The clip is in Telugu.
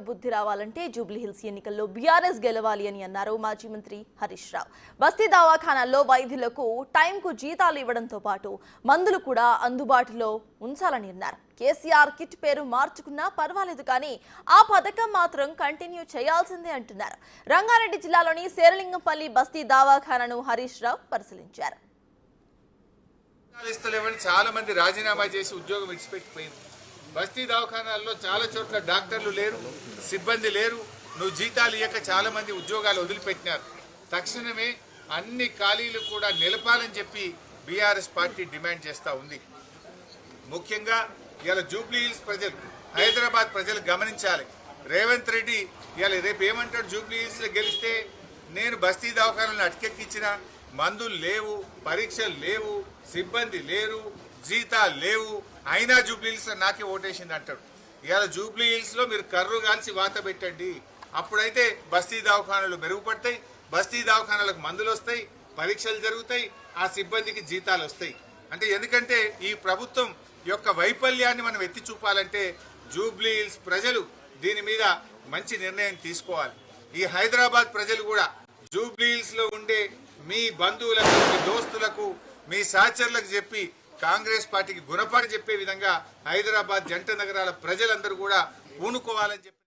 బుద్ధి రావాలంటే జూబ్లీహిల్స్ ఎన్నికల్లో బీఆర్ఎస్ గెలవాలి అని అన్నారు మాజీ మంత్రి హరీష్ రావు. బస్తీ దవాఖానాల్లో వైద్యులకు టైంకు జీతాలు ఇవ్వడంతో పాటు మందులు కూడా అందుబాటులో ఉంచాలని అన్నారు. కేసీఆర్ కిట్ పేరు మార్చుకున్నా పర్వాలేదు కానీ ఆ పథకం మాత్రం కంటిన్యూ చేయాల్సిందే అంటున్నారు. రంగారెడ్డి జిల్లాలోని శేరలింగంపల్లి బస్తీ దవాఖానాను హరీష్ రావు పరిశీలించారు. చాలా మంది రాజీనామా చేసి ఉద్యోగం విడిచిపెట్టిపోయింది. బస్తీ దవాఖానాల్లో చాలా చోట్ల డాక్టర్లు లేరు, సిబ్బంది లేరు. నువ్వు జీతాలు ఇయ్యక చాలా మంది ఉద్యోగాలు వదిలిపెట్టినారు. తక్షణమే అన్ని ఖాళీలు కూడా నిలపాలని చెప్పి బీఆర్ఎస్ పార్టీ డిమాండ్ చేస్తూ ఉంది. ముఖ్యంగా ఇలా జూబ్లీహిల్స్ ప్రజలు, హైదరాబాద్ ప్రజలు గమనించాలి. రేవంత్ రెడ్డి ఇలా రేపు ఏమంటాడు, జూబ్లీహిల్స్లో గెలిస్తే నేను బస్తీ దవాఖానాలను అటకెక్కించిన, మందులు లేవు, పరీక్షలు లేవు, సిబ్బంది లేరు, జీతాలు లేవు, అయినా జూబ్లీహిల్స్లో నాకే ఓటేసింది అంటాడు. ఇవాళ జూబ్లీహిల్స్లో మీరు కర్రు కాల్చి వాత పెట్టండి. అప్పుడైతే బస్తీ దవాఖానాలు మెరుగుపడతాయి, బస్తీ దవాఖానాలకు మందులు వస్తాయి, పరీక్షలు జరుగుతాయి, ఆ సిబ్బందికి జీతాలు వస్తాయి. అంటే ఎందుకంటే ఈ ప్రభుత్వం యొక్క వైఫల్యాన్ని మనం ఎత్తి చూపాలంటే జూబ్లీహిల్స్ ప్రజలు దీని మీద మంచి నిర్ణయం తీసుకోవాలి. ఈ హైదరాబాద్ ప్రజలు కూడా జూబ్లీహిల్స్లో ఉండే మీ బంధువులకు, మీ దోస్తులకు, మీ సహచరులకు చెప్పి కాంగ్రెస్ పార్టీకి గుణపాఠం చెప్పే విధంగా హైదరాబాద్ జంట నగరాల ప్రజలందరూ కూడా పూనుకోవాలని చెప్పి